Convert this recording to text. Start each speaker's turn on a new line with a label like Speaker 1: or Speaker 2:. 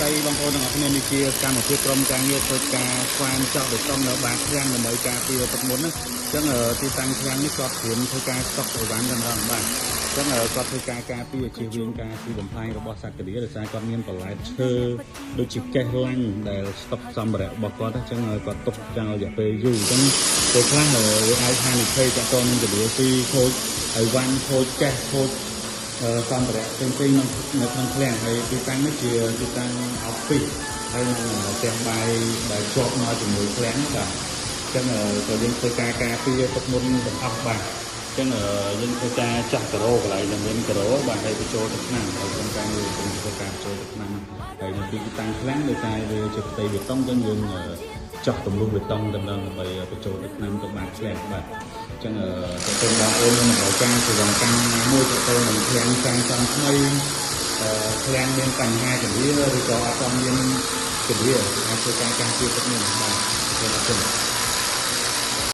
Speaker 1: ដីបងប្អូនទាំងអស់គ្នានេះជាកម្មវិធីក្រុមការងារធ្វើការស្វែងចោលបេតុងនៅបាតឃ្លាំងដើម្បីការពារទឹកមុនណាអញ្ចឹងទីតាំងឃ្លាំងនេះគាត់ត្រៀមធ្វើការស្តុកអីវ៉ាន់ដល់បាទអញ្ចឹងគាត់ធ្វើការការពារជៀសវាងការទីបំផ្លាញរបស់សត្វកាឌីដោយសារគាត់មានបន្លែឈើដូចជាកេះឡាញ់ដែលស្តុកសម្ភារៈរបស់គាត់អញ្ចឹងគាត់ទុកចោលរយៈពេលយូរអញ្ចឹងពេលខ្លះវាអាចហានិភ័យจากតនឹងចរាស៊ីខូចអីវ៉ាន់ខូចកេះខូចសម្ភារៈផ្សេងៗនៅក្នុងឃ្លាំងហើយទីតាំងនេះជាទីតាំងអอฟฟิศហើយនឹងផ្ទះបាយដែលជាប់មកជាមួយឃ្លាំងបាទអញ្ចឹងក៏យើងធ្វើការការពារទឹកមុនទាំងអស់បាទអញ្ចឹងយើងធ្វើការចាស់ការ៉ូកន្លែងដែលមានការ៉ូបាទហើយបញ្ចូលទឹកថ្នាំហើយក្នុងការនេះយើងធ្វើការបញ្ចូលទឹកថ្នាំហើយនៅទីតាំងឃ្លាំងដោយសារវាជាផ្ទៃបេតុងអញ្ចឹងយើងចោះទម្លុះបេតុងដើម្បីបញ្ចូលទឹកថ្នាំទៅបាតឃ្លាំងបាទអញ្ចឹងទៅបងប្អូននឹងត្រូវការសេវាកម្មមួយទៅនឹងឃ្លាំងសាងសង់ថ្មីឃ្លាំងមានបញ្ហាចង្វាឬក៏អត់មានចង្វាអាចធ្វើការការពារទឹកនេះបាទអរគុណ